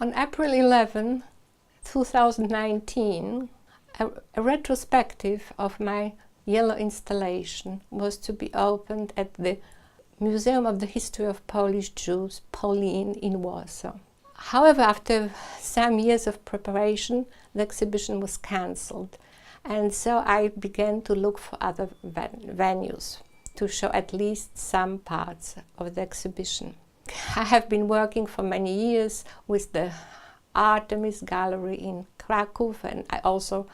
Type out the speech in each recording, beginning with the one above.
On April 11, 2019, a retrospective of my yellow installation was to be opened at the Museum of the History of Polish Jews, Polin, in Warsaw. However, after some years of preparation, the exhibition was cancelled, and so I began to look for other venues to show at least some parts of the exhibition. I have been working for many years with the Artemis gallery in Cracow, and I also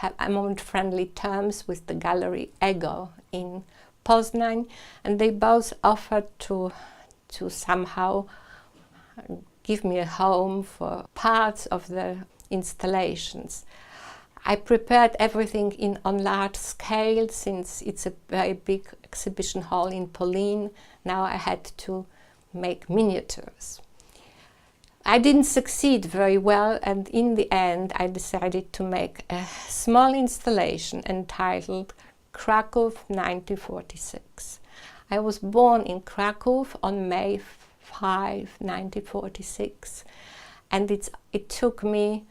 I'm on friendly terms with the gallery Ewa in Poznań, and they both offered to somehow give me a home for parts of the installations. I prepared everything on large scale, since it's a very big exhibition hall in Polin. Now I had to make miniatures. I didn't succeed very well, and in the end I decided to make a small installation entitled Cracow 1946. I was born in Cracow on May 5, 1946, and it took me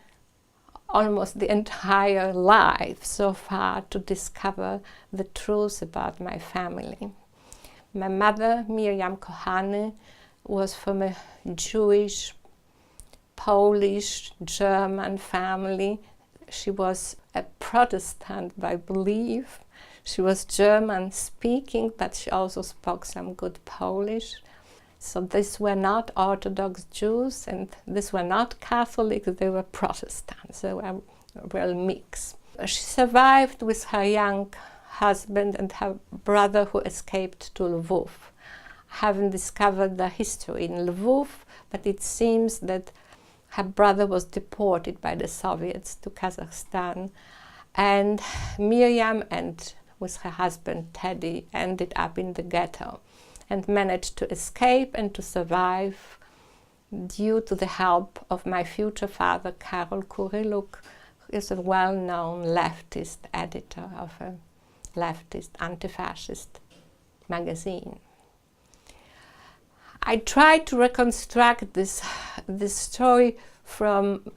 almost the entire life so far to discover the truth about my family. My mother, Miriam Kochany, was from a Jewish, Polish, German family. She was a Protestant by belief. She was German speaking, but she also spoke some good Polish. So these were not Orthodox Jews, and these were not Catholics, they were Protestants. They were a real mix. She survived with her young husband and her brother, who escaped to Lvov. I haven't discovered the history in Lvov, but it seems that her brother was deported by the Soviets to Kazakhstan, and Miriam and with her husband Teddy ended up in the ghetto and managed to escape and to survive due to the help of my future father, Ewa Kuryluk, who is a well-known leftist editor of a leftist anti-fascist magazine. I tried to reconstruct this story from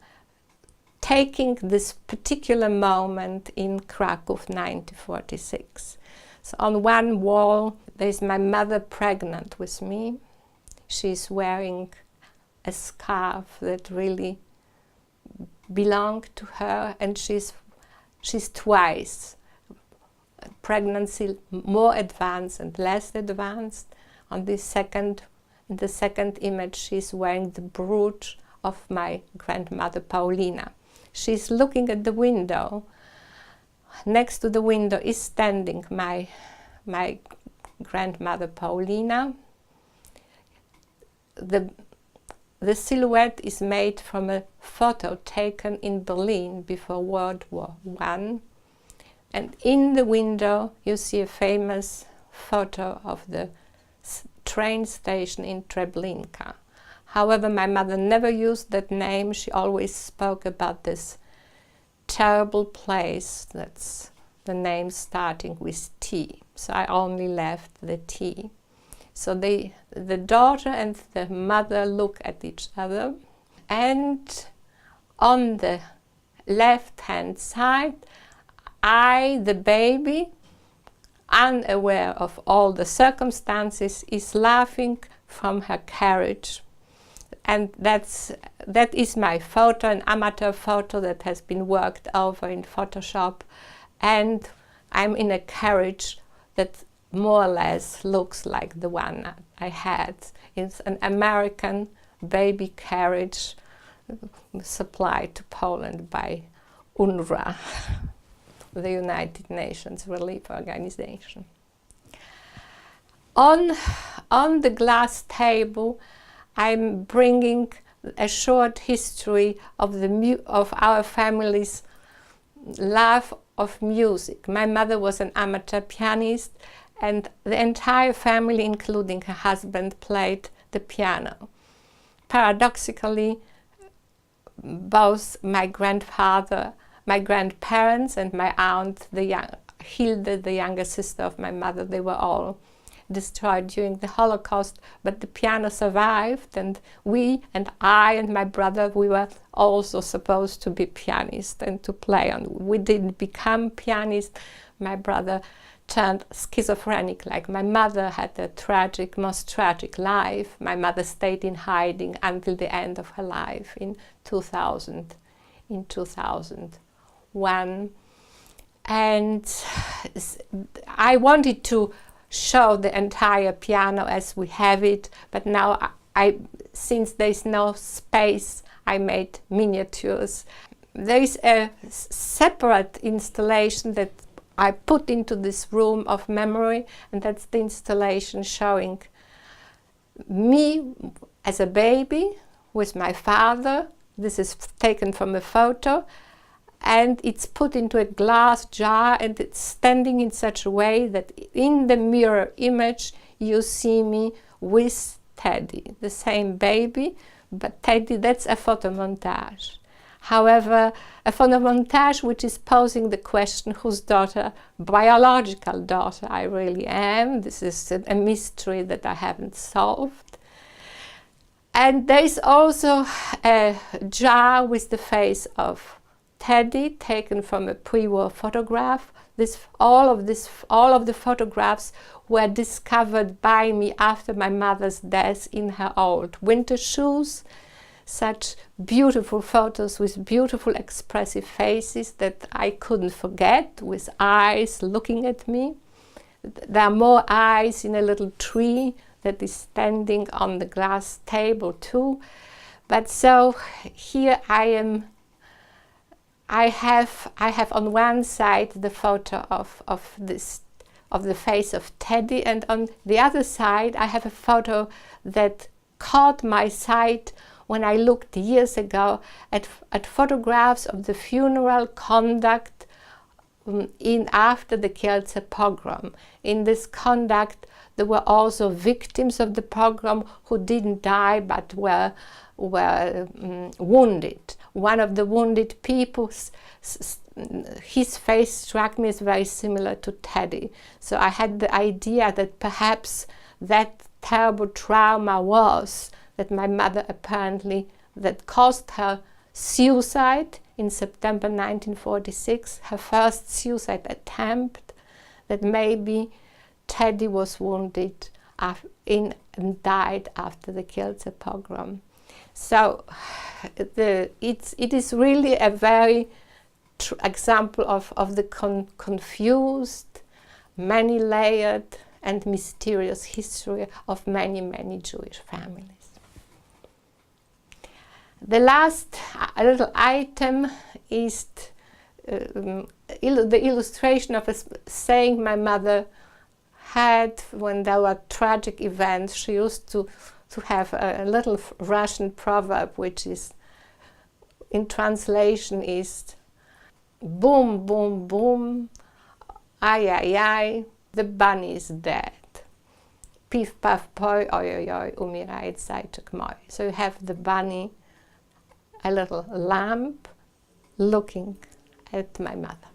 taking this particular moment in Cracow 1946. So on one wall there's my mother pregnant with me. She's wearing a scarf that really belonged to her, and she's twice pregnancy, more advanced and less advanced. In the second image, she's wearing the brooch of my grandmother Paulina. She's looking at the window. Next to the window is standing my grandmother Paulina. The silhouette is made from a photo taken in Berlin before World War I. And in the window you see a famous photo of the train station in Treblinka. However, my mother never used that name. She always spoke about this terrible place that's the name starting with T. So I only left the T. So the daughter and the mother look at each other, and on the left-hand side, I, the baby, unaware of all the circumstances, is laughing from her carriage. And that is my photo, an amateur photo that has been worked over in Photoshop, and I'm in a carriage that more or less looks like the one I had. It's an American baby carriage supplied to Poland by UNRWA, the United Nations Relief Organization. On the glass table, I'm bringing a short history of our family's love of music. My mother was an amateur pianist, and the entire family, including her husband, played the piano. Paradoxically, both my grandfather, my grandparents, and my aunt, Hilde, the younger sister of my mother, they were all destroyed during the Holocaust, but the piano survived, and I and my brother, we were also supposed to be pianists and to play on. We didn't become pianists. My brother turned schizophrenic, like my mother had a most tragic life. My mother stayed in hiding until the end of her life in 2001. And I wanted to show the entire piano as we have it, but now since there's no space, I made miniatures. There is a separate installation that I put into this room of memory, and that's the installation showing me as a baby with my father. This is taken from a photo, and it's put into a glass jar, and it's standing in such a way that in the mirror image you see me with Teddy, the same baby, but Teddy, that's a photomontage. However, a photomontage which is posing the question whose daughter, biological daughter, I really am. This is a mystery that I haven't solved. And there is also a jar with the face of Teddy, taken from a pre-war photograph. All of the photographs were discovered by me after my mother's death in her old winter shoes. Such beautiful photos with beautiful expressive faces that I couldn't forget, with eyes looking at me. There are more eyes in a little tree that is standing on the glass table too. But so here I have on one side the photo of the face of Teddy, and on the other side I have a photo that caught my sight when I looked years ago at photographs of the funeral conduct after the Kielce pogrom. In this conduct, there were also victims of the pogrom who didn't die but were wounded. One of the wounded people, his face struck me as very similar to Teddy. So I had the idea that perhaps that terrible trauma was that my mother apparently, that caused her suicide in September 1946, her first suicide attempt, that maybe Teddy was wounded and died after the Kielce pogrom. So it is really a very example of the confused, many-layered and mysterious history of many, many Jewish families. The last little item is the illustration of a saying my mother had when there were tragic events. She used to have a little Russian proverb, which is, in translation, is boom, boom, boom, ay, ay, ay, the bunny is dead. Pif, paf, poi, oi, oi, oi, umierает zajczyk mój. So you have the bunny, a little lamb, looking at my mother.